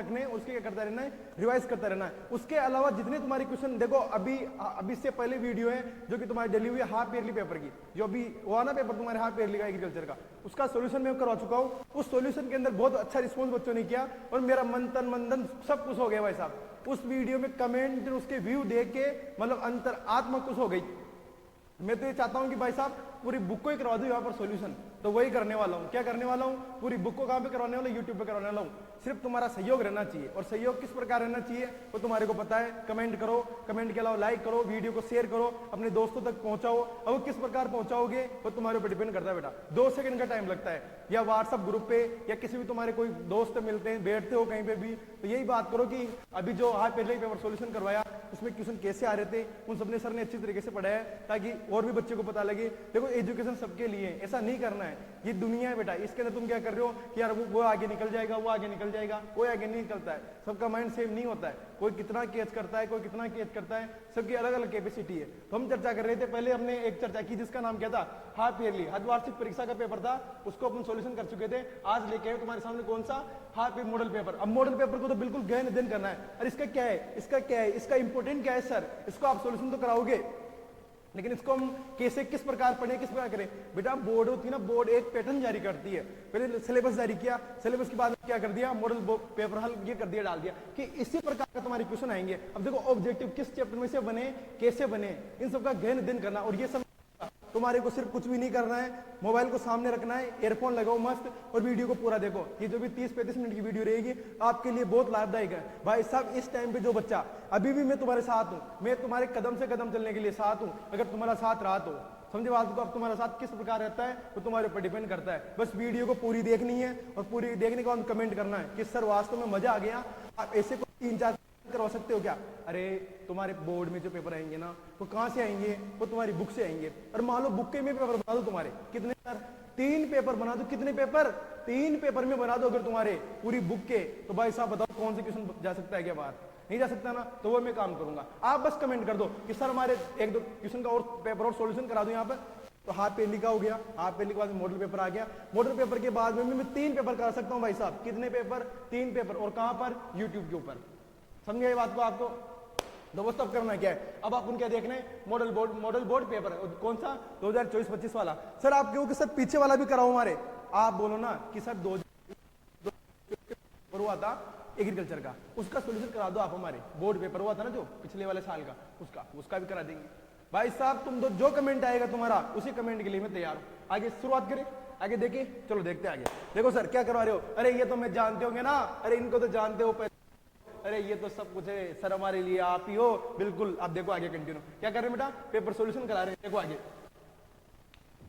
रखने हैं, उसके क्या करता रहना है, रिवाइज करता रहना है। उसके अलावा जितने तुम्हारे क्वेश्चन देखो, अभी से पहले वीडियो है जो कि तुम्हारी डली हुई है हाफ ईयरली पेपर की, जो अभी हुआ ना पेपर तुम्हारे हाफ ईयरली का एग्रीकल्चर का, उसका सोल्यूशन मैं करवा चुका हूँ। उस सोल्यूशन के अंदर बहुत अच्छा रिस्पॉन्स बच्चों ने किया और मेरा मंथन मंदन सब कुछ हो गया भाई साहब। उस वीडियो में कमेंट, उसके व्यू देख के मतलब अंतर आत्मा कुछ हो गई। मैं तो ये चाहता हूं कि भाई साहब पूरी बुक को ही करवा दूं यहाँ पर सॉल्यूशन, तो वही करने वाला हूँ। क्या करने वाला हूँ, पूरी बुक को कहाँ पे करवाने वाला, यूट्यूब पे करवाने वाला हूँ। सिर्फ तुम्हारा सहयोग रहना चाहिए, और सहयोग किस प्रकार रहना चाहिए वो तुम्हारे को पता है। कमेंट करो, कमेंट के अलावा लाइक करो, वीडियो को शेयर करो, अपने दोस्तों तक पहुंचाओ। अब वो किस प्रकार पहुंचाओगे वो तुम्हारे ऊपर डिपेंड करता है बेटा। 2 सेकंड का टाइम लगता है, या व्हाट्सएप ग्रुप पे या किसी भी तुम्हारे कोई दोस्त मिलते हैं, बैठते हो कहीं पे भी, तो यही बात करो कि अभी जो हाफ ईयरली पेपर सोल्यूशन करवाया उसमें क्वेश्चन कैसे आ रहे थे, उन सबने सर ने अच्छी तरीके से पढ़ाया ताकि और भी बच्चे को पता लगे। देखो एजुकेशन सबके लिए, ऐसा नहीं करना है, ये दुनिया है बेटा। इसके अंदर तुम क्या कर रहे हो कि यार वो आगे निकल जाएगा, वो आगे निकल जाएगा, कोई आगे नहीं निकलता है। सबका माइंड सेम नहीं होता है, कोई कितना कैच करता है, कोई कितना कैच करता है, सबकी अलग अलग कैपेसिटी है। तो हम चर्चा कर रहे थे, पहले हमने एक चर्चा की जिसका नाम क्या था, हाफ ईयरली अर्धवार्षिक परीक्षा का पेपर था, उसको अपन सोल्यूशन कर चुके थे। आज लेके आए तुम्हारे सामने कौन सा, हाफ ईयर मॉडल पेपर। अब मॉडल पेपर को तो बिल्कुल गहन अध्ययन करना है, और इसका क्या है, इसका क्या है, इसका इंपोर्टेंट क्या है सर, इसको आप सोल्यूशन तो कराओगे, लेकिन इसको हम कैसे, किस प्रकार पढ़े, किस प्रकार करें। बेटा बोर्ड होती है ना, बोर्ड एक पैटर्न जारी करती है। पहले सिलेबस जारी किया, सिलेबस के बाद क्या कर दिया, मॉडल पेपर हल ये कर दिया, डाल दिया कि इसी प्रकार का तुम्हारे क्वेश्चन आएंगे। अब देखो ऑब्जेक्टिव किस चैप्टर में से बने, कैसे बने, इन सबका गहन अध्ययन करना। और ये सब तुम्हारे को सिर्फ कुछ भी नहीं करना है, मोबाइल को सामने रखना है, एयरफोन लगाओ मस्त और वीडियो को पूरा देखो। ये जो भी 30-35 मिनट की वीडियो रहेगी आपके लिए बहुत लाभदायक है भाई साहब। इस टाइम पे जो बच्चा, अभी भी मैं तुम्हारे साथ हूं, मैं तुम्हारे कदम से कदम चलने के लिए साथ हूं, अगर तुम्हारा साथ रहा तो समझे बात को। अब तुम्हारा साथ किस प्रकार रहता है वो तुम्हारे ऊपर डिपेंड करता है। बस वीडियो को पूरी देखनी है, और पूरी देखने के बाद कमेंट करना है कि सर वास्तव में मजा आ गया। आप ऐसे को 3-4 करवा सकते हो क्या। अरे तुम्हारे बोर्ड में जो पेपर आएंगे ना वो कहां से आएंगे, वो तुम्हारी बुक से आएंगे। और मान लो बुक के में पेपर बना दो तुम्हारे, कितने सर, 3 पेपर बना दो। कितने पेपर, 3 पेपर में बना दो अगर तुम्हारे पूरी बुक के, तो भाई साहब बताओ कौन से क्वेश्चन जा सकता है क्या बाहर, नहीं जा सकता ना। तो वो मैं काम करूंगा, आप बस कमेंट कर दो कि सर हमारे 1-2 क्वेश्चन का और पेपर और सोल्यूशन करा दो यहाँ पर। तो हाफ ईयरली का हो गया, हाफ ईयरली के बाद मॉडल पेपर आ गया। मॉडल पेपर के बाद में मैं 3 पेपर करा सकता हूँ भाई साहब। कितने पेपर, 3 पेपर, और कहां पर, यूट्यूब के ऊपर। समझ गए बात को आपको। दोस्तों अब करना क्या है, अब आप उनके देखना है मॉडल बोर्ड पेपर कौन सा, 2024-25 वाला। सर आप क्यों कि सर पीछे वाला भी कराओ हमारे, आप बोलो ना कि सर 2024 हुआ था एग्रीकल्चर का, उसका सोल्यूशन करा दो आप हमारे। बोर्ड पेपर हुआ था ना जो पिछले वाले साल का, उसका भी करा देंगे भाई साहब। तुम जो कमेंट आएगा तुम्हारा, उसी कमेंट के लिए मैं तैयार हूं। आगे शुरुआत करें, आगे देखिए, चलो देखते हैं आगे। देखो सर क्या करवा रहे हो, अरे ये तो मैं जानते होंगे ना, अरे इनको तो जानते हो, अरे ये तो सब कुछ है सर हमारे लिए, आप ही हो बिल्कुल। आप देखो आगे कंटिन्यू क्या कर रहे हैं बेटा, पेपर सॉल्यूशन करा रहे हैं। देखो आगे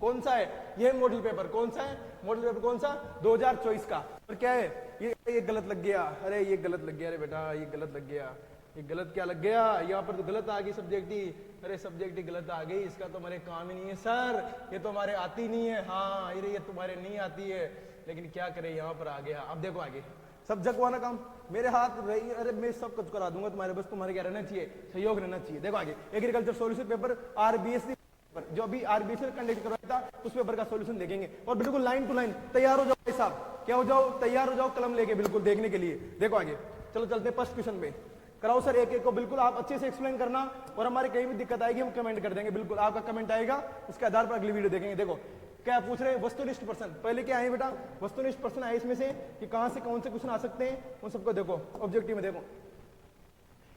कौन सा है, ये मॉडल पेपर कौन सा है, मॉडल पेपर कौन सा, 2024 का। और क्या है, ये गलत लग गया, अरे ये गलत लग गया, अरे बेटा ये गलत लग गया, ये गलत क्या लग गया, यहाँ पर तो गलत आ गई सब्जेक्ट ही, अरे सब्जेक्ट ही गलत आ गई, इसका तो हमारे काम ही नहीं है सर, ये तो हमारे आती नहीं है। हाँ ये तुम्हारे नहीं आती है, लेकिन क्या करे यहाँ पर आ गया। अब देखो आगे सब जगवाना काम मेरे हाथ रही, अरे मैं सब कुछ करा दूंगा तुम्हारे, बस तुम्हारे क्या रहना चाहिए, सहयोग रहना चाहिए। देखो आगे एग्रीकल्चर सोल्यूशन पेपर आरबीएससी जो अभी आरबीएससी ने कंडक्ट करवाया था, उस पेपर का सोल्यूशन देखेंगे। और बिल्कुल लाइन टू लाइन तैयार हो जाओ भाई साहब, क्या हो जाओ, तैयार हो जाओ कलम लेके बिल्कुल देखने के लिए। देखो आगे चलो चलते हैं फर्स्ट क्वेश्चन पे, कराओ सर एक एक को बिल्कुल आप अच्छे से एक्सप्लेन करना, और हमारे कहीं भी दिक्कत आएगी हम कमेंट कर देंगे, बिल्कुल आपका कमेंट आएगा, उसके आधार पर अगली वीडियो देखेंगे। देखो क्या पूछ रहे हैं, वस्तुनिष्ठ प्रश्न। पहले क्या है बेटा, वस्तुनिष्ठ प्रश्न आए इसमें से कि कहां से कौन से क्वेश्चन आ सकते हैं, उन सबको देखो ऑब्जेक्टिव में। देखो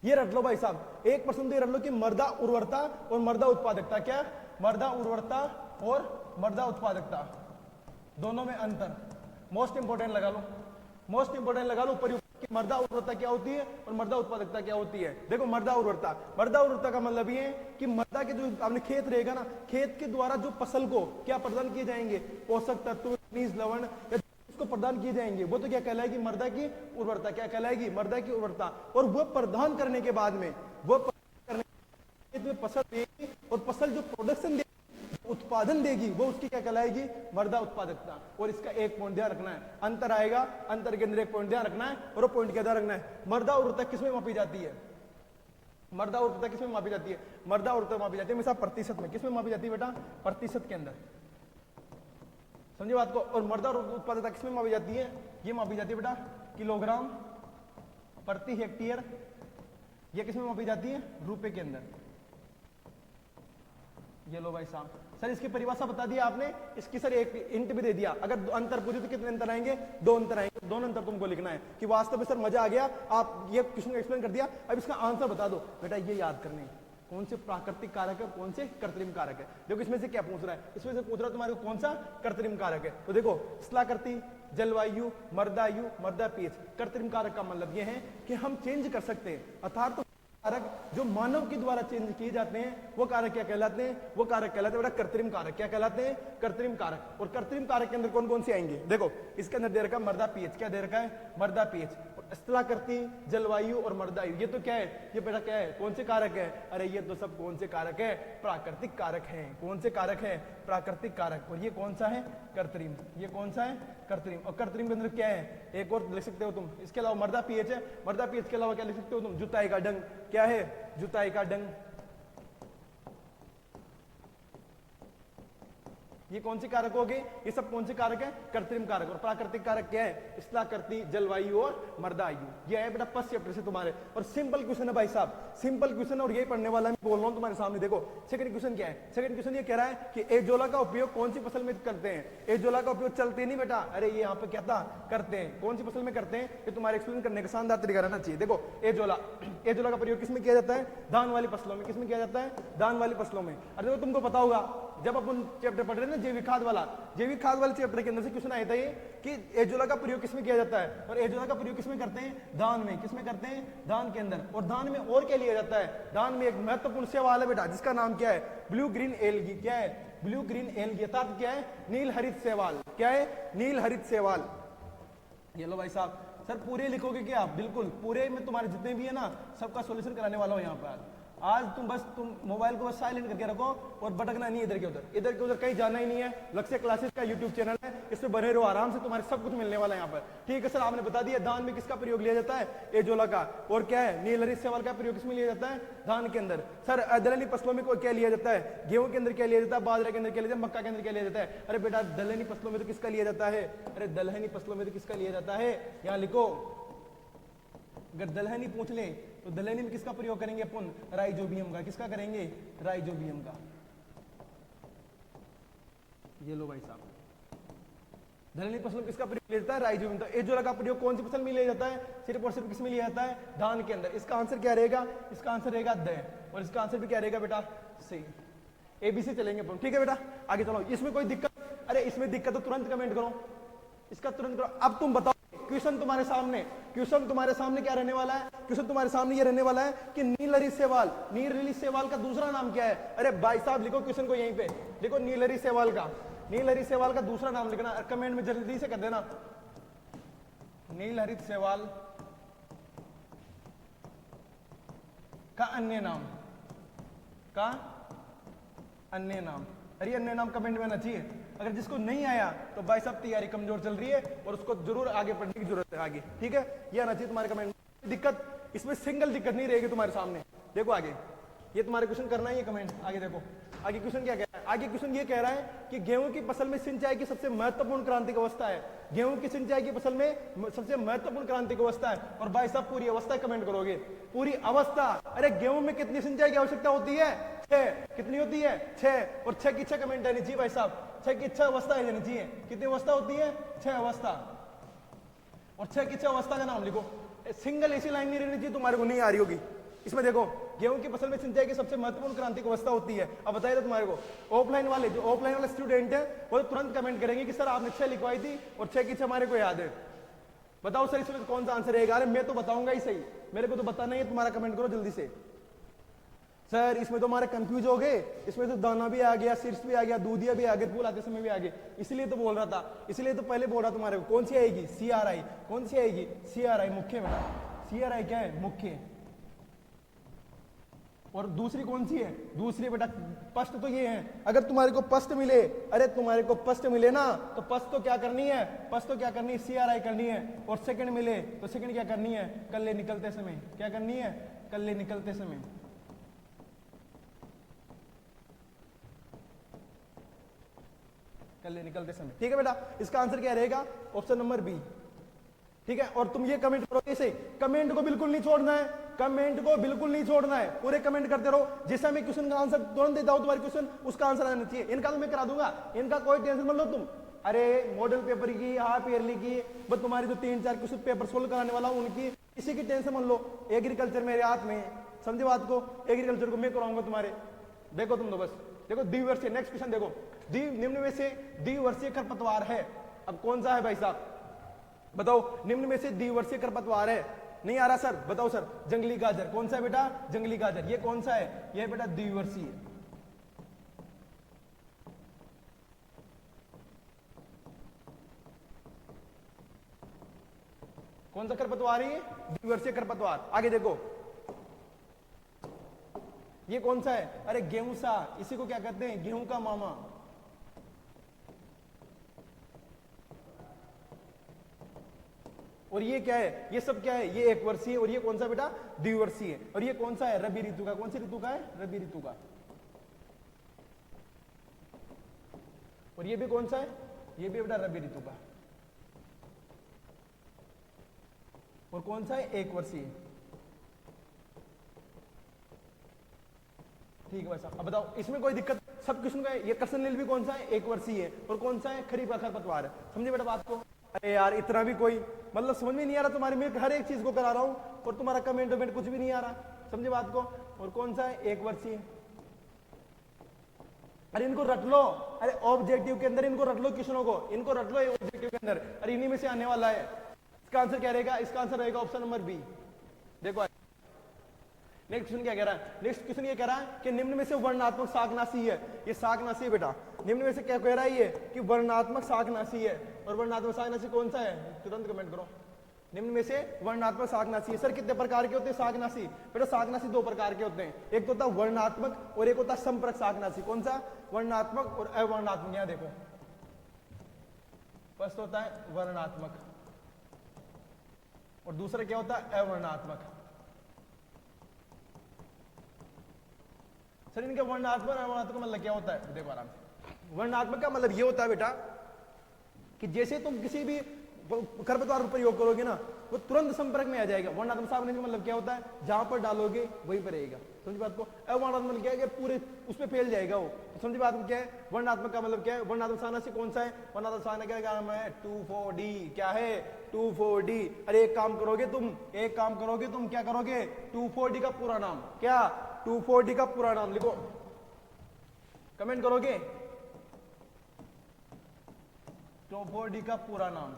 ये रट लो भाई साहब, 1% तो ये रट लो कि मृदा उर्वरता और मृदा उत्पादकता, क्या मृदा उर्वरता और मृदा उत्पादकता दोनों में अंतर, मोस्ट इंपोर्टेंट लगा लो, मोस्ट इंपोर्टेंट लगा लो। कि मृदा उर्वरता क्या होती है और मृदा उत्पादकता क्या होती है। देखो मृदा उर्वरता का मतलब ये है कि मृदा के जो आपने खेत रहेगा ना, खेत के द्वारा जो फसल को क्या प्रदान किए जाएंगे, पोषक तत्व, खनिज, लवण उसको प्रदान किए जाएंगे, वो तो क्या कहलाएगी, मृदा की उर्वरता। क्या कहलाएगी, मृदा की उर्वरता। और वो प्रदान करने के बाद में वो फसल देगी, और फसल जो प्रोडक्शन उत्पादन देगी वो उसकी क्या कहलाएगी, मृदा उत्पादकता। और इसका एक पॉइंट ध्यान रखना है, अंतर आएगा, अंतर के अंदर एक पॉइंट ध्यान रखना है, और वो पॉइंट क्या ध्यान रखना है, मृदा उर्वरता किसमें मापी जाती है, मृदा उर्वरता किसमें मापी जाती है, मृदा उर्वरता मापी जाती है हमेशा प्रतिशत में। किसमें मापी जाती है बेटा, प्रतिशत के अंदर, समझे बात को। और मृदा उत्पादकता किसमें मापी जाती है, ये मापी जाती है बेटा किलोग्राम प्रति हेक्टेयर, ये किसमें मापी जाती है? रुपए के अंदर। ये लो भाई साहब, सर इसकी परिभाषा बता दिया आपने, इसकी सर एक इंट भी दे दिया। अगर अंतर पूछे तो कितने अंतर आएंगे? 2 अंतर आएंगे। दोनों अंतर तुमको लिखना है कि वास्तव में सर मजा आ गया, आप ये क्वेश्चन एक्सप्लेन कर दिया, अब इसका आंसर बता दो। बेटा ये याद करने कौन से प्राकृतिक कारक है, कौन से कृत्रिम कारक है। देखो इसमें से क्या पूछ रहा है, इसमें से पूछ रहा है तुम्हारे को कौन सा कृत्रिम कारक है। तो देखो स्थलाकृति, जलवायु, मर्दायु, मर्दा पीएच। कृत्रिम कारक का मतलब ये है कि हम चेंज कर सकते हैं, अर्थात कारक जो मानव के द्वारा चेंज किए जाते हैं वो कारक क्या कहलाते हैं? वो कारक कहलाते हैं बेटा कृत्रिम कारक। क्या कहलाते हैं? कृत्रिम कारक। और कृत्रिम कारक के अंदर कौन कौन से आएंगे? देखो इसके अंदर दे रखा है मर्दा पीएच। क्या दे रखा है? मर्दा पीएच। स्थलाकृति, जलवायु और मर्दायु, ये तो क्या है? ये बेटा क्या है? कौन से कारक है? अरे ये तो सब कौन से कारक है? प्राकृतिक कारक हैं। कौन से कारक है? प्राकृतिक कारक। और ये कौन सा है? कृत्रिम। ये कौन सा है? कृत्रिम। और कृत्रिम के अंदर क्या है? एक और लिख सकते हो तुम, इसके अलावा मर्दा पीएच है, मर्दा पीएच के अलावा क्या लिख सकते हो तुम? जुताई का ढंग। क्या है? जुताई का ढंग। ये कौन से कारक हो गए? ये सब कौन से कारक है? कृत्रिम कारक। और प्राकृतिक कारक क्या है? स्थलाकृति, जलवायु और मर्दायु। ये है बेटा फर्स्ट चैप्टर से तुम्हारे। और सिंपल क्वेश्चन है भाई साहब, सिंपल क्वेश्चन, और ये पढ़ने वाला मैं बोल रहा हूं तुम्हारे सामने। देखो सेकंड क्वेश्चन क्या है? सेकंड क्वेश्चन ये कह रहा है कि एजोला का उपयोग कौन सी फसल में करते हैं? एजोला का उपयोग चलते नहीं बेटा, अरे ये यहाँ पे क्या था? करते हैं। कौन सी फसल में करते हैं? ये तुम्हारे एक्सप्लेन करने का शानदार तरीका रहना चाहिए। देखो एजोला, एजोला का प्रयोग किसमें किया जाता है? धान वाली फसलों में। किसमें किया जाता है? धान वाली फसलों में। अरे देखो तुमको पता होगा, जब अपन चैप्टर पढ़ रहे हैं ना जैविक खाद वाला, जैविक खाद वाले चैप्टर के अंदर से क्वेश्चन आया था ये कि एजोला का प्रयोग किसमें किया जाता है? और एजोला का प्रयोग किसमें करते हैं? धान में। किसमें करते हैं? धान के अंदर। और धान में और क्या लिया जाता है? धान में एक महत्वपूर्ण शैवाल है बेटा, जिसका नाम क्या है? Blue green algae. क्या है? ब्लू ग्रीन एल्गी, अर्थात क्या है? नील हरित शैवाल। क्या है? नील हरित शैवाल। ये लो भाई साहब, सर पूरे लिखोगे क्या? बिल्कुल पूरे में, तुम्हारे जितने भी है ना सबका सॉल्यूशन कराने वाला हूं यहाँ पर। आज तुम मोबाइल को बस साइलेंट करके रखो और भटकना नहीं इधर के उधर, इधर के उधर कहीं जाना ही नहीं है। लक्ष्य क्लासेस का यूट्यूब चैनल है, इसमें बने रहो, आराम से तुम्हारे सब कुछ मिलने वाला है यहाँ पर। ठीक है सर, आपने बता दिया धान में किसका प्रयोग लिया जाता है? एजोला का। और क्या है? नीलहरित शैवाल का प्रयोग किसमें लिया जाता है? धान के अंदर। सर दलहनी फसलों में क्या लिया जाता है? गेहूं के अंदर क्या लिया जाता है? बाजरा के अंदर क्या लिया जाता है? मक्का के अंदर क्या लिया जाता है? अरे बेटा दलहनी फसलों में तो किसका लिया जाता है? अरे दलहनी फसलों में तो किसका लिया जाता है? यहाँ लिखो, अगर दलहनी पूछ ले तो दलहनी में किसका प्रयोग करेंगे अपन? राइजोबियम का। किसका करेंगे? राइजोबियम का। ये लो भाई साहब, दलहनी फसल में किसका प्रयोग लिया जाता है? राइजोबियम। तो एजोला का प्रयोग कौन सी फसल में लिया जाता है? सिर्फ और सिर्फ किसमें लिया जाता है? धान के अंदर। इसका आंसर क्या रहेगा? इसका आंसर रहेगा द। और इसका आंसर भी क्या रहेगा बेटा? सी। एबीसी चलेंगे अपन। ठीक है बेटा, आगे चलो। इसमें कोई दिक्कत? अरे इसमें दिक्कत तो तुरंत कमेंट करो, इसका तुरंत करो। अब तुम बताओ, क्वेश्चन तुम्हारे सामने, क्वेश्चन तुम्हारे सामने क्या रहने वाला है? क्वेश्चन तुम्हारे सामने ये रहने वाला है कि नीलहरित शैवाल, नीलहरित शैवाल का दूसरा नाम क्या है? अरे भाई साहब लिखो क्वेश्चन को, यहीं पे लिखो नीलहरित शैवाल का, नीलहरित शैवाल का दूसरा नाम लिखना, कमेंट में जल्दी से कर देना। नीलहरित शैवाल का अन्य नाम, का अन्य नाम। अरे अन्य नाम कमेंट में आना चाहिए। अगर जिसको नहीं आया तो भाई साहब तैयारी कमजोर चल रही है और उसको जरूर आगे पढ़ने की जरूरत है आगे। ठीक है, ये आना चाहिए तुम्हारे कमेंट में। दिक्कत इसमें सिंगल दिक्कत नहीं रहेगी तुम्हारे सामने। देखो आगे, ये तुम्हारे क्वेश्चन करना ही है कमेंट। आगे देखो, आगे क्वेश्चन क्या कह रहा है? आगे क्वेश्चन ये कह रहा है कि गेहूं की फसल में सिंचाई की सबसे महत्वपूर्ण क्रांतिक अवस्था है। गेहूं की सिंचाई की फसल में सबसे महत्वपूर्ण क्रांतिक अवस्था है। और भाई साहब पूरी अवस्था कमेंट करोगे, पूरी अवस्था। अरे गेहूं में कितनी सिंचाई की आवश्यकता होती है? 6। कितनी होती है? 6। और 6 की 6 कमेंट आनी चाहिए भाई साहब। 6 की 6 अवस्था है चाहिए। कितनी अवस्था होती है? 6 अवस्था। और 6 की 6 अवस्था का नाम लिखो। सिंगल ऐसी लाइन नहीं रहनी चाहिए तुम्हारे को नहीं आ रही होगी। इसमें देखो, गेहूं की फसल में सिंचाई की सबसे महत्वपूर्ण क्रांतिक अवस्था होती है। अब बताइए तो तुम्हारे को, ऑफलाइन वाले, जो ऑफलाइन वाले स्टूडेंट है वो तुरंत कमेंट करेंगे कि सर आपने 6 लिखवाई थी और 6 की 6 हमारे को याद है। बताओ सर इसमें कौन सा आंसर रहेगा? अरे मैं तो बताऊंगा ही सही, मेरे को तो बताना ही है। तुम्हारा कमेंट करो जल्दी से। सर इसमें तो हमारे कंफ्यूज हो गए, इसमें तो दाना भी आ गया, शीर्ष भी आ गया, दूधिया भी आ गया, फूल आते समय भी आ गए। इसलिए तो बोल रहा था, इसलिए तो पहले बोल रहा तुम्हारे को। कौन सी आएगी? CRI। कौन सी आएगी? CRI मुख्य बेटा। CRI क्या है? मुख्य। और दूसरी कौन सी है? दूसरी बेटा पस्ट तो ये है। अगर तुम्हारे को पस्ट मिले, अरे तुम्हारे को पस्ट मिले ना तो पस्ट तो क्या करनी है? पस्ट तो क्या करनी है? CRI करनी है। और सेकंड मिले तो सेकंड क्या करनी है? कल्ले निकलते समय। क्या करनी है? कल्ले निकलते समय। कल्ले निकलते समय। ठीक है बेटा, इसका आंसर क्या रहेगा? Option number B. ठीक है, और तुम ये कमेंट करो ऐसे, कमेंट को बिल्कुल नहीं छोड़ना है, कमेंट को बिल्कुल नहीं छोड़ना है, पूरे कमेंट करते रहो। जैसा मैं क्वेश्चन का आंसर तुरंत देता हूं तुम्हारे क्वेश्चन, उसका आंसर आना चाहिए। इनका तो मैं करा दूंगा, इनका कोई टेंशन मत लो तुम। अरे मॉडल पेपर की, हाफ ईयरली की, बस तुम्हारी जो 3-4 क्वेश्चन पेपर सोल्व कराने वाला हूं उनकी, इसी की टेंशन मत लो। एग्रीकल्चर मेरे हाथ में है, समझे बात को, एग्रीकल्चर को मैं कराऊंगा तुम्हारे। देखो तुम तो बस देखो, द्विवर्षीय, नेक्स्ट क्वेश्चन देखो, निम्न में से द्विवर्षीय खरपतवार है, अब कौन सा है भाई साहब बताओ, निम्न में से द्विवर्षीय खरपतवार है, नहीं आ रहा सर, बताओ सर। जंगली गाजर, कौन सा है बेटा, जंगली गाजर, ये कौन सा है, ये बेटा द्विवर्षीय। कौन सा खरपतवार है, ये द्विवर्षीय खरपतवार। आगे देखो, ये कौन सा है, अरे गेहूं सा, इसी को क्या कहते हैं, गेहूं का मामा। और ये क्या है, ये सब क्या है, ये 1 वर्षीय, और ये कौन सा बेटा, द्विवर्षीय। और ये कौन सा है, रबी ऋतु का, कौन सी ऋतु का है, रबी ऋतु का। और ये भी कौन सा है, ये भी बेटा रबी ऋतु का। और कौन सा है, 1 वर्षीय। ठीक है भाई साहब, अब बताओ इसमें कोई दिक्कत, सब क्वेश्चन का है। ये कर्सनलिल भी कौन सा है, 1 वर्षीय है। और कौन सा है, खरीफ का खरपतवार है। समझे बेटा बात को। अरे यार इतना भी कोई मतलब समझ में नहीं आ रहा तुम्हारी, मैं हर एक चीज को करा रहा हूं और तुम्हारा कमेंट वमेंट कुछ भी नहीं आ रहा, समझे बात को। और कौन सा है, 1 वर्षीय। अरे इनको रट लो, अरे ऑब्जेक्टिव के अंदर इनको रट लो, क्वेश्चनों को इनको रट लो ऑब्जेक्टिव के अंदर, अरे इन्हीं में से आने वाला है। इसका आंसर क्या रहेगा, इसका आंसर रहेगा ऑप्शन नंबर बी। देखो नेक्स्ट क्वेश्चन क्या कह रहा है, नेक्स्ट क्वेश्चन ये कह रहा है कि निम्न में से वर्णात्मक शाकनाशी है, ये शाकनाशी है बेटा। निम्न में से क्या कह रहा है ये कि वर्णात्मक शाकनाशी है। और वर्णात्मक शाकनाशी कौन सा है, तुरंत कमेंट करो। निम्न में से वर्णात्मक शाकनाशी है। सर कितने प्रकार के होते हैं शाकनाशी, बेटा शाकनाशी 2 प्रकार के होते हैं, एक तो होता है वर्णात्मक और एक होता है संपर्क शाकनाशी। कौन सा, वर्णात्मक और अवर्णात्मक। यहां देखो, फर्स्ट होता है वर्णात्मक और दूसरा क्या होता है, अवर्णात्मक। सर इनके वर्णात्मक और अवर्णात्मक मतलब क्या होता है, देखो आराम से। वर्णात्मक का मतलब ये होता है बेटा कि जैसे तुम किसी भी खरपतवार पर प्रयोग करोगे ना, वो तुरंत संपर्क में आ जाएगा। वर्णात्मक शाकनाशी का मतलब क्या होता है, जहां पर डालोगे वहीं पर रहेगा, समझी बात को। अवर्णात्मक क्या है कि पूरे उस पर फैल जाएगा वो, समझी बात को। क्या है वर्णात्मक का मतलब, क्या है वर्णात्मक शाकनाशी कौन सा है, वर्णात्मक शाकनाशी का नाम है 2,4-D। क्या है, 2,4-D। अरे एक काम करोगे तुम क्या करोगे, 2,4-D का पूरा नाम क्या, 2,4-D का पूरा नाम लिखो, कमेंट करोगे 2,4-D का पूरा नाम,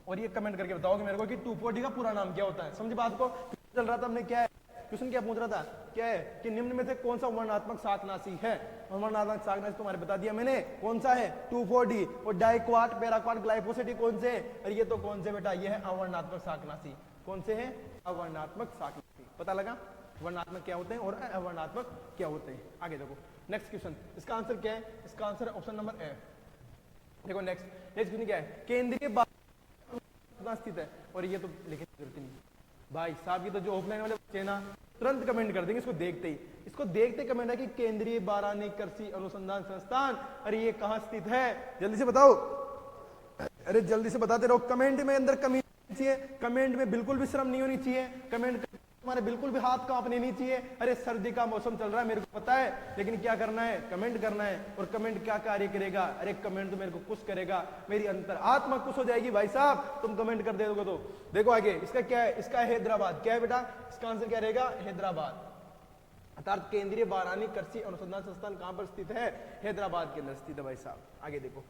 और ये कमेंट करके बताओगे मेरे को कि 2,4-D का पूरा नाम क्या होता है। समझे बात को। चल रहा था हमने, क्या है क्वेश्चन, क्या पूछ रहा था, क्या है कि निम्न में से कौन सा वर्णात्मक शाकनाशी है। और वर्णात्मक शाकनाशी तुम्हारे बता दिया मैंने, कौन सा है, 2,4-D। और डाइक्वाट, पैराक्वाट, ग्लाइफोसेट कौन से, और ये तो कौन से बेटा, ये है अवर्णात्मक शाकनाशी। कौन से है, अवर्णात्मक शाकनाशी। पता लगा वर्णात्मक क्या होते हैं और अवर्णात्मक क्या होते हैं। आगे देखो नेक्स्ट क्वेश्चन, इसका आंसर क्या है, इसका आंसर है ऑप्शन नंबर ए। देखो नेक्स्ट क्वेश्चन क्या है, केंद्रीय स्थित है। और ये तो लिखने की जरूरत नहीं भाई साहब, ये तो जो ऑफलाइन वाले बच्चे ना तुरंत कमेंट कर देंगे इसको देखते कमेंट है कि केंद्रीय बारानी कृषि अनुसंधान संस्थान। अरे ये कहां स्थित है, जल्दी से बताओ, अरे जल्दी से बताते रहो। कमेंट में अंदर कमी नहीं चाहिए, कमेंट में बिल्कुल भी शर्म नहीं होनी चाहिए, कमेंट तुम्हारे बिल्कुल भी हाथ कांपने नहीं चाहिए। अरे सर्दी का मौसम चल रहा है मेरे को पता है, लेकिन क्या करना है, कमेंट करना है। और कमेंट क्या कार्य करेगा, अरे कमेंट तो मेरे को खुश करेगा, मेरी अंतर आत्मा खुश हो जाएगी भाई साहब, तुम कमेंट कर दोगे तो। देखो आगे इसका क्या है, इसका हैदराबाद। क्या है बेटा, इसका आंसर क्या रहेगा, हैदराबाद। अर्थात केंद्रीय बारानी कृषि अनुसंधान संस्थान कहां पर स्थित है, हैदराबाद के अंदर स्थित है भाई साहब। आगे देखो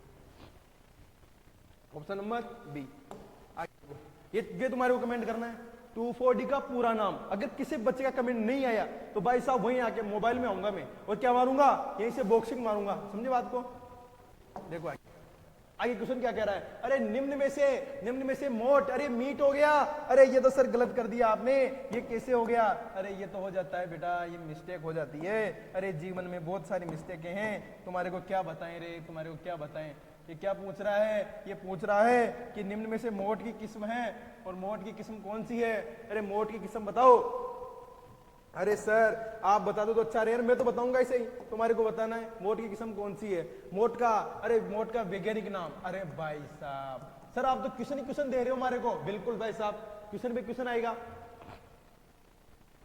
ऑप्शन नंबर बी। आगे देखो, ये तुम्हारे को कमेंट करना है 2,4-D का पूरा नाम। अगर किसी बच्चे का कमेंट नहीं आया तो भाई साहब वहीं आके मोबाइल में आऊंगा मैं और क्या मारूंगा, यहीं से बॉक्सिंग मारूंगा, समझे बात को। देखो आगे क्वेश्चन क्या कह रहा है, अरे निम्न में से मोट, अरे मीट हो गया। अरे ये तो सर गलत कर दिया आपने, ये कैसे हो गया, अरे ये तो हो जाता है बेटा, ये मिस्टेक हो जाती है। अरे जीवन में बहुत सारी मिस्टेकें हैं, तुम्हारे को क्या बताएं रे, तुम्हारे को क्या बताएं। ये क्या पूछ रहा है, ये पूछ रहा है कि निम्न में से मोट की किस्म है, और मोट की किस्म कौन सी है। अरे मोट की किस्म बताओ। अरे सर आप बता दो तो अच्छा रहे, मैं तो बताऊंगा ऐसे ही, तुम्हारे को बताना है मोट की किस्म कौन सी है। मोट का, अरे मोट का वैज्ञानिक नाम, अरे भाई साहब सर आप तो क्वेश्चन ही क्वेश्चन दे रहे हो हमारे को। बिल्कुल भाई साहब, क्वेश्चन पे क्वेश्चन आएगा।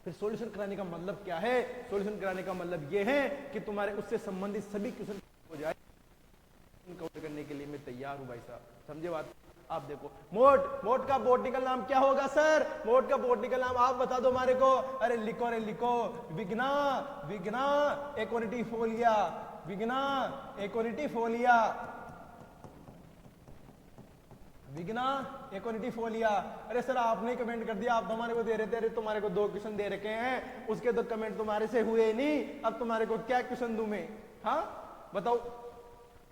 फिर सॉल्यूशन कराने का मतलब क्या है? सॉल्यूशन कराने का मतलब ये है कि तुम्हारे उससे संबंधित सभी क्वेश्चन हो जाए, कवर करने के लिए मैं तैयार हूं भाई साहब। समझे बात? आप देखो, मोट का बॉटनिकल नाम क्या होगा सर? मोट का बॉटनिकल नाम आप बता दो हमारे को। अरे लिखो, विग्ना एकोनिटीफोलिया, विग्ना एकोनिटीफोलिया, विग्ना एकोनिटीफोलिया। अरे सर आपने कमेंट कर दिया, आप तो हमारे को दे रहे थे। अरे तुम्हारे को 2 क्वेश्चन दे रखे हैं, उसके तो कमेंट तुम्हारे से हुए नहीं, अब तुम्हारे को क्या क्वेश्चन दूं मैं? हाँ बताओ,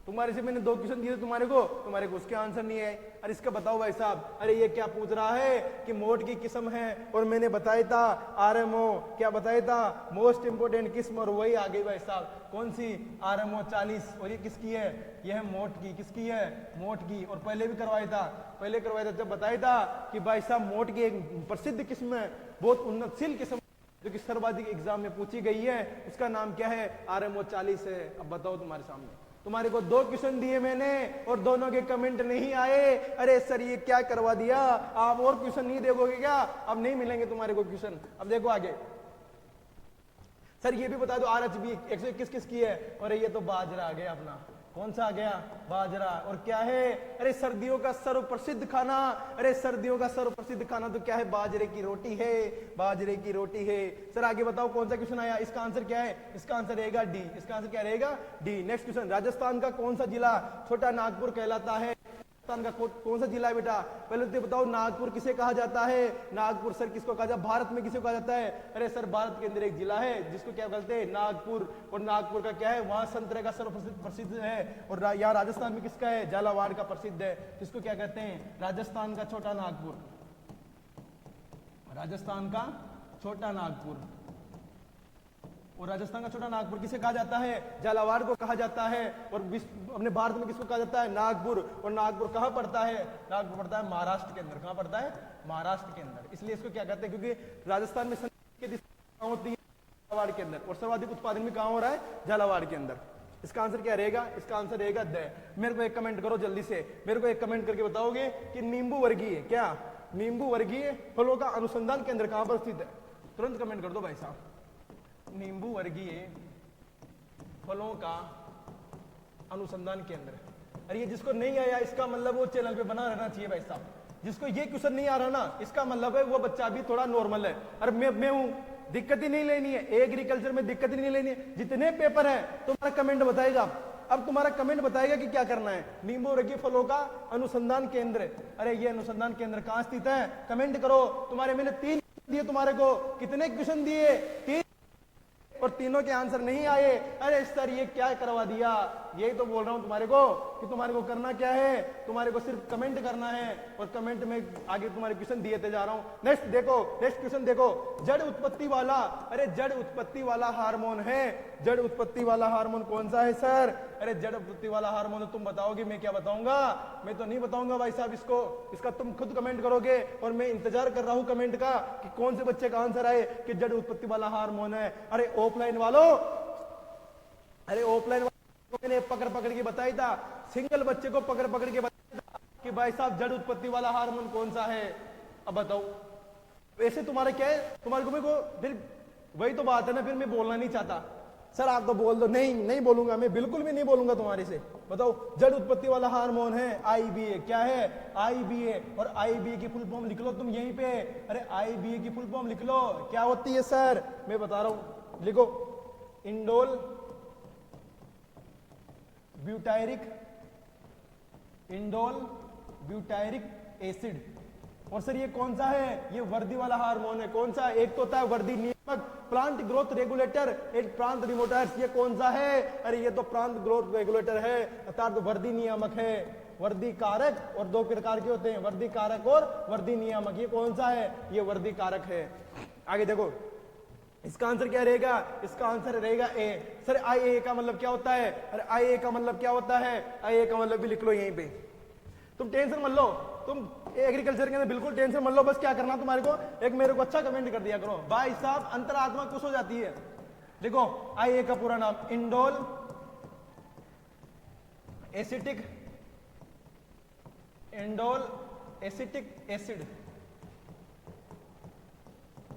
तुम्हारे से मैंने 2 क्वेश्चन दिए तुम्हारे को उसके आंसर नहीं है। अरे इसका बताओ भाई साहब। अरे ये क्या पूछ रहा है कि मोट की किस्म है, और मैंने बताया था आरएमओ, क्या बताया था? मोस्ट इंपोर्टेंट किस्म, और वही आ गई भाई साहब। कौन सी? आरएमओ 40। और ये किसकी है? ये है मोट की। किसकी है? मोट की। और पहले भी करवाया था, जब बताया था कि भाई साहब मोट की एक प्रसिद्ध किस्म है, बहुत उन्नतशील किस्म जो कि सर्वाधिक एग्जाम में पूछी गई है, उसका नाम क्या है? आरएमओ 40 है। अब बताओ तुम्हारे सामने, तुम्हारे को 2 क्वेश्चन दिए मैंने और दोनों के कमेंट नहीं आए। अरे सर ये क्या करवा दिया, आप और क्वेश्चन नहीं देखोगे क्या? अब नहीं मिलेंगे तुम्हारे को क्वेश्चन। अब देखो आगे, सर ये भी बता दो आरएचबी 121 किसकी है? और ये तो बाजरा आ गया अपना। कौन सा आ गया? बाजरा। और क्या है? अरे सर्दियों का सर्व प्रसिद्ध खाना। अरे सर्दियों का सर्व प्रसिद्ध खाना तो क्या है? बाजरे की रोटी है, बाजरे की रोटी है। सर आगे बताओ कौन सा क्वेश्चन आया? इसका आंसर क्या है? इसका आंसर रहेगा डी। इसका आंसर क्या रहेगा? डी। नेक्स्ट क्वेश्चन, राजस्थान का कौन सा जिला छोटा नागपुर कहलाता है? राजस्थान का कौन सा जिला है बेटा? पहले तो बताओ नागपुर किसे कहा जाता है? नागपुर सर किसको कहा जाता है? भारत में किसे कहा जाता है? अरे सर भारत के अंदर एक जिला है जिसको क्या कहते हैं? नागपुर। और नागपुर का क्या है? वहां संतरे का सर्व प्रसिद्ध है। और यहाँ राजस्थान में किसका है? झालावाड़ का प्रसिद्ध है, जिसको क्या कहते हैं? राजस्थान का छोटा नागपुर। राजस्थान का छोटा नागपुर। और राजस्थान का छोटा नागपुर किसे कहा जाता है? झालावाड़ को कहा जाता है। और अपने भारत में किसको कहा जाता है? नागपुर। और नागपुर कहाँ पड़ता है? नागपुर पड़ता है महाराष्ट्र के अंदर। कहाँ पड़ता है? महाराष्ट्र के अंदर। इसलिए इसको क्या कहते हैं? क्योंकि राजस्थान में होती है झालावाड़ के अंदर, और सर्वाधिक उत्पादन भी कहाँ हो रहा है? झालावाड़ के अंदर। इसका आंसर क्या रहेगा? इसका आंसर रहेगा द। मेरे को एक कमेंट करो जल्दी से, मेरे को एक कमेंट करके बताओगे कि नींबू वर्गीय, क्या नींबू वर्गीय फलों का अनुसंधान केंद्र कहां पर स्थित है? तुरंत कमेंट कर दो भाई साहब। नींबू वर्गीय फलों का अनुसंधान केंद्र। अरे ये जिसको नहीं आया इसका मतलब वो चैनल पे बना रहना चाहिए भाई साहब। जिसको ये क्वेश्चन नहीं आ रहा ना, इसका मतलब है वो बच्चा भी थोड़ा नॉर्मल है। अरे मैं हूं, दिक्कत ही नहीं लेनी है, एग्रीकल्चर में दिक्कत ही नहीं लेनी है। जितने पेपर है तुम्हारा कमेंट बताएगा। अब तुम्हारा कमेंट बताएगा कि क्या करना है। नींबू वर्गीय फलों का अनुसंधान केंद्र, अरे ये अनुसंधान केंद्र कहां स्थित है? कमेंट करो। तुम्हारे मैंने 3 दिए, तुम्हारे को कितने क्वेश्चन दिए? 3, और तीनों के आंसर नहीं आए। अरे सर ये क्या करवा दिया? यही तो बोल रहा हूं तुम्हारे को कि तुम्हारे को करना क्या है, तुम्हारे को सिर्फ कमेंट करना है, और कमेंट में आगे तुम्हारे क्वेश्चन दिए जा रहा हूं। नेक्स्ट देखो, नेक्स्ट क्वेश्चन देखो, जड़ उत्पत्ति वाला, अरे जड़ उत्पत्ति वाला हार्मोन है, जड़ उत्पत्ति वाला हार्मोन कौन सा है सर? अरे जड़ उत्पत्ति वाला हार्मोन तुम बताओगे, मैं क्या बताऊंगा? मैं तो नहीं बताऊंगा भाई साहब इसको, इसका तुम खुद कमेंट करोगे, और मैं इंतजार कर रहा हूं कमेंट का कि कौन से बच्चे का आंसर आए कि जड़ उत्पत्ति वाला हार्मोन है। अरे ऑफलाइन वालों, अरे ऑफलाइन वालों मैंने पकड़ पकड़ के बताया था, सिंगल बच्चे को पकड़ पकड़ के बताया था कि भाई साहब जड़ उत्पत्ति वाला हार्मोन कौन सा है। अब बताओ, वैसे तुम्हारा क्या है, तुम्हारे को मेरे को फिर वही तो बात है ना, फिर मैं बोलना नहीं चाहता। सर आप तो बोल दो। नहीं, नहीं बोलूंगा, मैं बिल्कुल भी नहीं बोलूंगा तुम्हारे से। बताओ, जड़ उत्पत्ति वाला हार्मोन है आईबीए। क्या है? आईबीए। और आईबीए की फुल फॉर्म लिख लो तुम यहीं पे। अरे आईबीए की फुल फॉर्म लिख लो, क्या होती है सर? मैं बता रहा हूं, लिखो, indole butyric, indole butyric acid. और सर ये कौन सा है? ये वर्दी वाला हार्मोन है। कौन सा? एक तो होता है वर्दी नियामक, प्लांट ग्रोथ रेगुलेटर, एक प्रांत रिमोटर्स। ये कौन सा है? अरे ये तो प्रांत ग्रोथ रेगुलेटर है, अर्थात वर्दी नियामक है। वर्दी कारक, और 2 प्रकार के होते हैं, वर्दी कारक और वर्दी नियामक। ये कौन सा है? ये वर्दी कारक है। आगे देखो, इसका आंसर क्या रहेगा? इसका आंसर रहेगा ए। सर आई का मतलब क्या होता है? अरे आई का मतलब क्या होता है? आई का मतलब भी लिख लो यहीं पे। तुम टेंशन मत लो, तुम एग्रीकल्चर के अंदर बिल्कुल टेंशन मत लो। बस क्या करना तुम्हारे को, एक मेरे को अच्छा कमेंट कर दिया करो भाई साहब, अंतरात्मा खुश हो जाती है। देखो आई का पूरा नाम indole acetic indole acetic acid,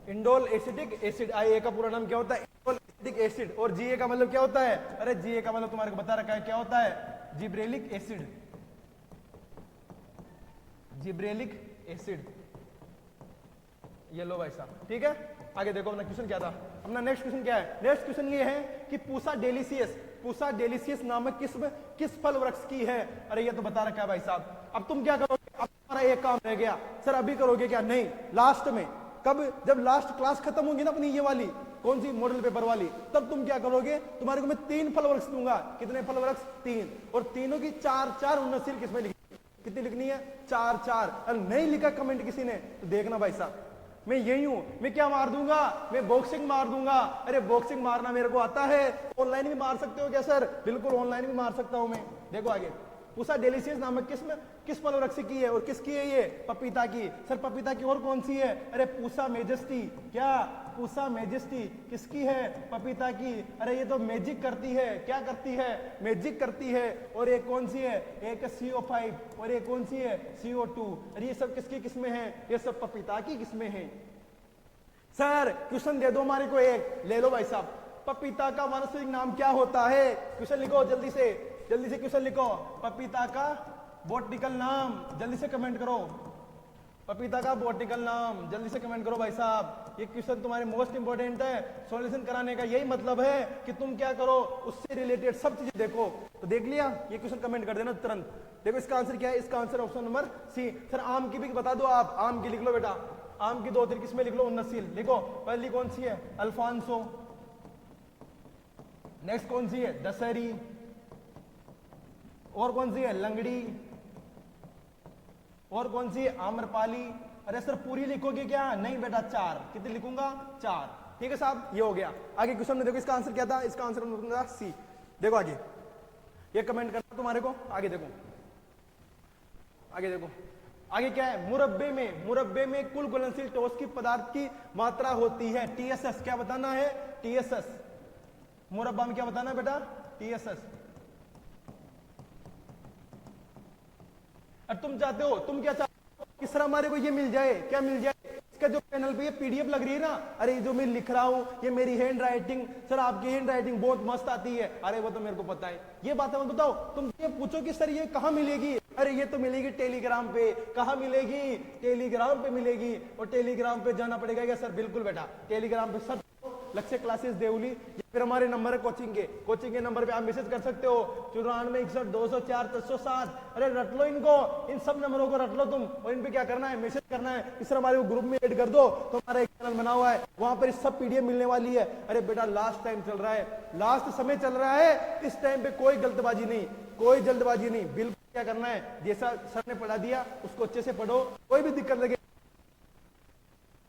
indole acetic acid. IA का पूरा नाम क्या होता है? Indole acetic acid. और GA का मतलब क्या होता है? अरे GA का मतलब तुम्हारे को बता रखा है, क्या होता है? Gibberellic acid, gibberellic acid. ये लो भाई साहब, ठीक है। आगे देखो अपना क्वेश्चन क्या था। अपना नेक्स्ट क्वेश्चन क्या है? नेक्स्ट क्वेश्चन ये है कि पूसा डेलिसियस, पूसा डेलिसियस नामक किस्म किस फल वृक्ष की है? अरे ये तो बता रखा है भाई साहब। अब तुम क्या करोगे? अब तुम्हारा एक काम रह गया। सर अभी करोगे क्या? नहीं, लास्ट में। कब? जब लास्ट क्लास खत्म होगी ना अपनी ये वाली, कौन सी? मॉडल पेपर वाली, तब तुम क्या करोगे? तुम्हारे को मैं 3 फल वृक्ष दूंगा। कितने फल वृक्ष? 3। और तीनों की 4-4 उन्नतशील किस्में लिखनी। कितनी लिखनी है? 4-4। और नहीं लिखा कमेंट किसी ने तो देखना भाई साहब, मैं यही हूं। मैं क्या मार दूंगा? मैं बॉक्सिंग मार दूंगा। अरे बॉक्सिंग मारना मेरे को आता है। ऑनलाइन भी मार सकते हो क्या सर? बिल्कुल ऑनलाइन भी मार सकता हूं मैं। देखो आगे, पूसा डेलिसियस नामक किस्म किस फल वृक्ष की है? और किसकी है ये? पपीता की। सर पपीता की और कौन सी है? अरे पूसा मेजेस्टी। क्या? पूसा मेजेस्टी किसकी है? पपीता की। अरे ये तो मैजिक करती है। क्या करती है? मैजिक करती है। और एक कौन सी है? एक CO5 और एक कौन सी है? CO2। अरे ये सब किसकी किस्में हैं? ये सब पपीता की किस्में हैं। सर क्वेश्चन दे दो हमारे को एक, ले लो भाई साहब। पपीता का वानस्पतिक नाम क्या होता है? क्वेश्चन लिखो जल्दी से, जल्दी से क्वेश्चन लिखो। पपीता का बॉटनिकल नाम, जल्दी से कमेंट करो। पपीता का बॉटनिकल नाम, जल्दी से कमेंट करो भाई साहब। ये क्वेश्चन तुम्हारे मोस्ट इंपोर्टेंट है। सॉल्यूशन कराने का यही मतलब है कि तुम क्या करो, उससे रिलेटेड सब चीजें देखो। तो देख लिया? ये क्वेश्चन कमेंट कर देना तुरंत। देखो इसका आंसर क्या है? इसका answer option number C. Sir आम की भी बता दो आप। आम की लिख लो बेटा। आम की 2-3 किस्में लिख लो उन्नतशील। लिखो, पहली कौन सी है? अल्फांसो। नेक्स्ट कौन सी है? दशहरी। और कौन सी है? लंगड़ी। और कौन सी है? आम्रपाली। अरे सर पूरी लिखोगे क्या? नहीं बेटा 4। कितनी लिखूंगा? 4। ठीक है साहब, ये हो गया। आगे क्वेश्चन में देखो इसका आंसर क्या था? इसका आंसर होगा सी। देखो आगे, ये कमेंट करना तुम्हारे को। आगे देखो, आगे देखो, आगे क्या है? मुरब्बे में, मुरब्बे में कुल घुलनशील ठोस की पदार्थ की मात्रा होती है TSS। क्या बताना है? TSS। मुरब्बा में क्या बताना है बेटा? TSS। और तुम चाहते हो, तुम क्या चाहते हो? किस तरह हमारे को ये मिल जाए? क्या मिल जाए? इसका जो पैनल पे ये PDF लग रही है ना, अरे जो मैं लिख रहा हूं ये मेरी हैंड राइटिंग, सर आपकी हैंड राइटिंग बहुत मस्त आती है। अरे वो तो मेरे को पता है। ये बात मत बताओ, तुम ये पूछो कि सर ये कहां मिलेगी? अरे ये तो मिलेगी टेलीग्राम पे। कहां मिलेगी? टेलीग्राम पे मिलेगी। और टेलीग्राम पे जाना पड़ेगा क्या सर? बिल्कुल बेटा, टेलीग्राम पे सब लक्ष्य क्लासेस देवली, या फिर हमारे नंबर है कोचिंग के, कोचिंग के नंबर पे आप मैसेज कर सकते हो 94 61 204 307। अरे रट लो इनको, इन सब नंबरों को रट लो तुम, और इन पे क्या करना है? मैसेज करना है। इस तरह हमारे ग्रुप में ऐड कर दो तो हमारा एक चैनल बना हुआ है, वहां पर सब PDF मिलने वाली है। अरे बेटा लास्ट टाइम चल रहा है, लास्ट समय चल रहा है, इस टाइम पे कोई गलतबाजी नहीं, कोई जल्दबाजी नहीं। बिल्कुल क्या करना है? जैसा सर ने पढ़ा दिया उसको अच्छे से पढ़ो। कोई भी दिक्कत लगे